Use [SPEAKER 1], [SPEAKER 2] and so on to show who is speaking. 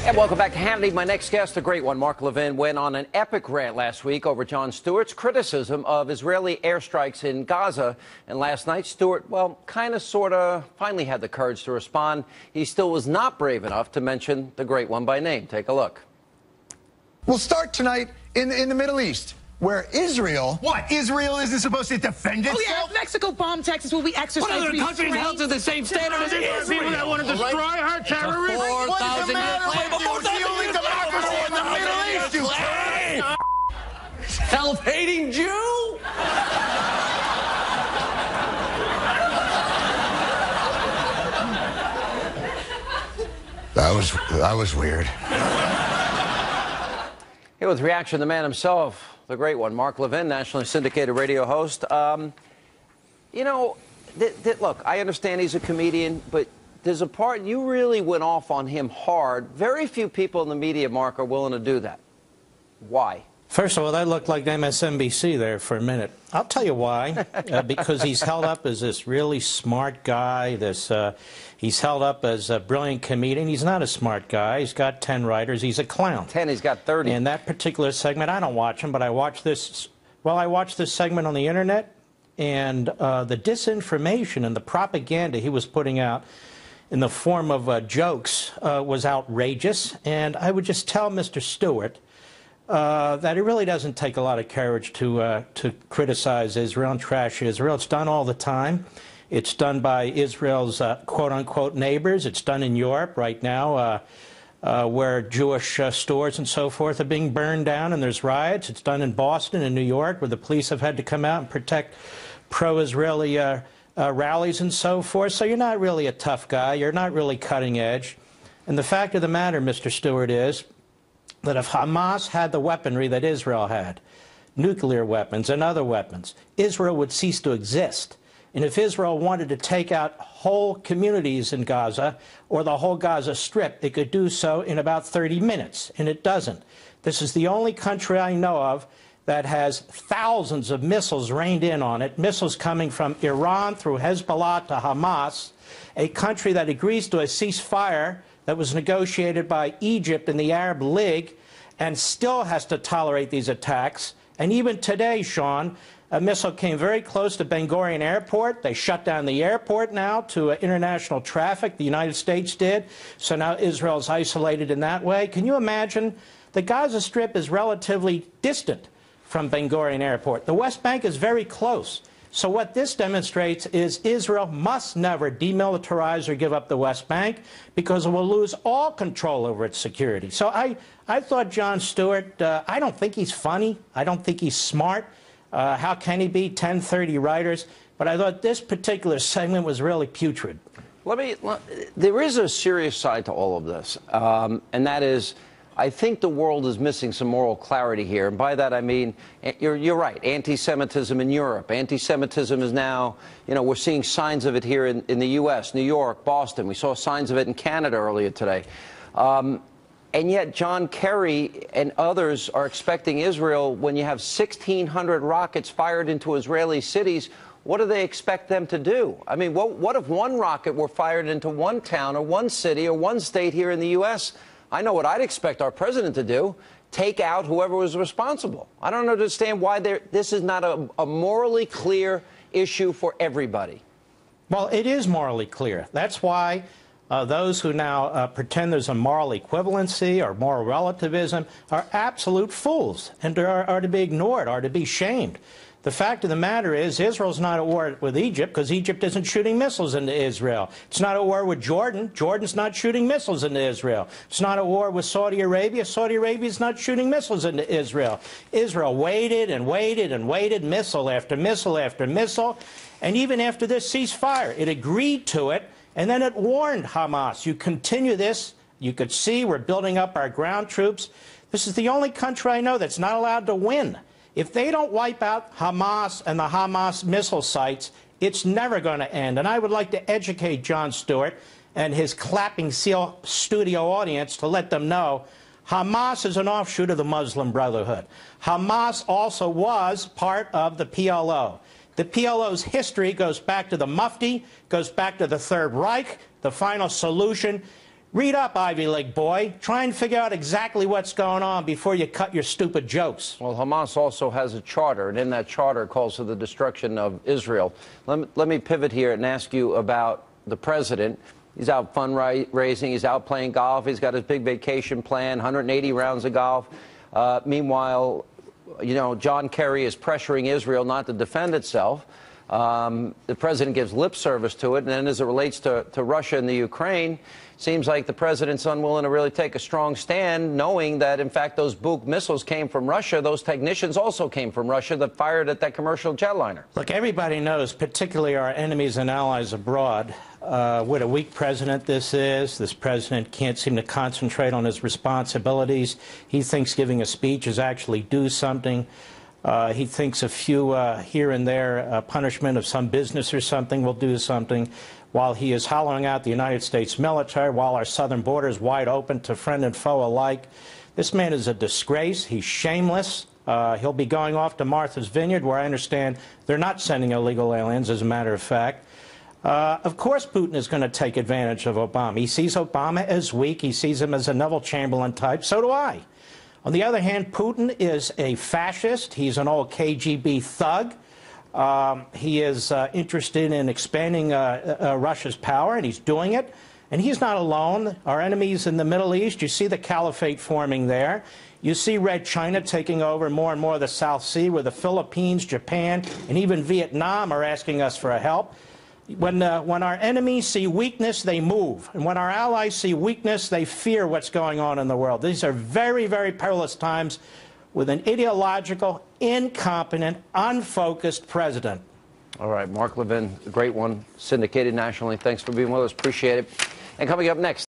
[SPEAKER 1] And welcome back to Hannity. My next guest, a great one, Mark Levin, went on an epic rant last week over Jon Stewart's criticism of Israeli airstrikes in Gaza. And last night, Stewart, well, kind of, sort of, finally had the courage to respond. He still was not brave enough to mention the great one by name. Take a look.
[SPEAKER 2] We'll start tonight in the Middle East, where Israel...
[SPEAKER 3] What? Israel isn't supposed to defend itself?
[SPEAKER 4] Oh, yeah, if Mexico bombed Texas, will we exercise
[SPEAKER 5] restraint? What other countries held to the same standard as Israel?
[SPEAKER 3] People that want to destroy her terrorists?
[SPEAKER 5] What is the matter with you?
[SPEAKER 3] It's the only democracy in the Middle East, you
[SPEAKER 5] Self-hating Jew?
[SPEAKER 2] That was weird.
[SPEAKER 1] Here with reaction, the man himself, the great one, Mark Levin, nationally syndicated radio host. You know, look, I understand he's a comedian, but there's a part you really went off on him hard. Very few people in the media, Mark, are willing to do that. Why?
[SPEAKER 6] First of all, that looked like MSNBC there for a minute. I'll tell you why. Because he's held up as this really smart guy. He's held up as a brilliant comedian. He's not a smart guy. He's got 10 writers. He's a clown.
[SPEAKER 1] 10, he's got 30.
[SPEAKER 6] In that particular segment, I don't watch him, but I watch this. Well, I watched this segment on the internet, and the disinformation and the propaganda he was putting out in the form of jokes was outrageous. And I would just tell Mr. Stewart that it really doesn't take a lot of courage to criticize Israel and trash Israel. It's done all the time. It's done by Israel's quote-unquote neighbors. It's done in Europe right now, where Jewish stores and so forth are being burned down and there's riots. It's done in Boston and New York, where the police have had to come out and protect pro-Israeli rallies and so forth. So you're not really a tough guy. You're not really cutting edge. And the fact of the matter, Mr. Stewart, is that if Hamas had the weaponry that Israel had, nuclear weapons and other weapons, Israel would cease to exist. And if Israel wanted to take out whole communities in Gaza or the whole Gaza Strip, it could do so in about 30 minutes, and it doesn't. This is the only country I know of that has thousands of missiles rained in on it, missiles coming from Iran through Hezbollah to Hamas, a country that agrees to a ceasefire that was negotiated by Egypt and the Arab League and still has to tolerate these attacks. And even today, Sean, a missile came very close to Ben Gurion Airport. They shut down the airport now to international traffic. The United States did. So now Israel's isolated in that way. Can you imagine? The Gaza Strip is relatively distant from Ben Gurion Airport. The West Bank is very close. So what this demonstrates is Israel must never demilitarize or give up the West Bank, because it will lose all control over its security. So I thought Jon Stewart, I don't think he's funny. I don't think he's smart. How can he be? 10, 30 writers. But I thought this particular segment was really putrid.
[SPEAKER 1] There is a serious side to all of this, and that is, I think the world is missing some moral clarity here. And by that I mean, you're right, anti-Semitism in Europe. Anti-Semitism is now, you know, we're seeing signs of it here in the U.S., New York, Boston. We saw signs of it in Canada earlier today. And yet John Kerry and others are expecting Israel, when you have 1,600 rockets fired into Israeli cities, what do they expect them to do? I mean, what if one rocket were fired into one town or one city or one state here in the U.S.? I know what I'd expect our president to do: take out whoever was responsible. I don't understand why this is not a morally clear issue for everybody.
[SPEAKER 6] Well, it is morally clear. That's why those who now pretend there's a moral equivalency or moral relativism are absolute fools and are to be ignored, are to be shamed. The fact of the matter is, Israel's not at war with Egypt because Egypt isn't shooting missiles into Israel. It's not at war with Jordan. Jordan's not shooting missiles into Israel. It's not at war with Saudi Arabia. Saudi Arabia's not shooting missiles into Israel. Israel waited and waited and waited, missile after missile after missile. And even after this ceasefire, it agreed to it, and then it warned Hamas, you continue this, you could see we're building up our ground troops. This is the only country I know that's not allowed to win. If they don't wipe out Hamas and the Hamas missile sites, it's never going to end. And I would like to educate Jon Stewart and his clapping seal studio audience to let them know Hamas is an offshoot of the Muslim Brotherhood. Hamas also was part of the PLO. The PLO's history goes back to the Mufti, goes back to the Third Reich, the final solution. Read up, Ivy League boy. Try and figure out exactly what's going on before you cut your stupid jokes.
[SPEAKER 1] Well, Hamas also has a charter, and in that charter calls for the destruction of Israel. Let me pivot here and ask you about the president. He's out fundraising. He's out playing golf. He's got his big vacation plan, 180 rounds of golf. Meanwhile, you know, John Kerry is pressuring Israel not to defend itself. The president gives lip service to it, and then as it relates to Russia and the Ukraine, seems like the president's unwilling to really take a strong stand, knowing that, in fact, those Buk missiles came from Russia. Those technicians also came from Russia that fired at that commercial jetliner.
[SPEAKER 6] Look, everybody knows, particularly our enemies and allies abroad, what a weak president this is. This president can't seem to concentrate on his responsibilities. He thinks giving a speech is actually do something. He thinks a few here and there punishment of some business or something will do something, while he is hollowing out the United States military, while our southern border is wide open to friend and foe alike. This man is a disgrace. He's shameless. He'll be going off to Martha's Vineyard, where I understand they're not sending illegal aliens, as a matter of fact. Of course Putin is going to take advantage of Obama. He sees Obama as weak. He sees him as a Neville Chamberlain type. So do I. On the other hand, Putin is a fascist. He's an old KGB thug. He is interested in expanding Russia's power, and he's doing it. And he's not alone. Our enemies in the Middle East, you see the caliphate forming there. You see Red China taking over more and more of the South Sea, where the Philippines, Japan, and even Vietnam are asking us for help. When our enemies see weakness, they move. And when our allies see weakness, they fear what's going on in the world. These are very, very perilous times with an ideological, incompetent, unfocused president.
[SPEAKER 1] All right, Mark Levin, a great one, syndicated nationally. Thanks for being with us. Appreciate it. And coming up next.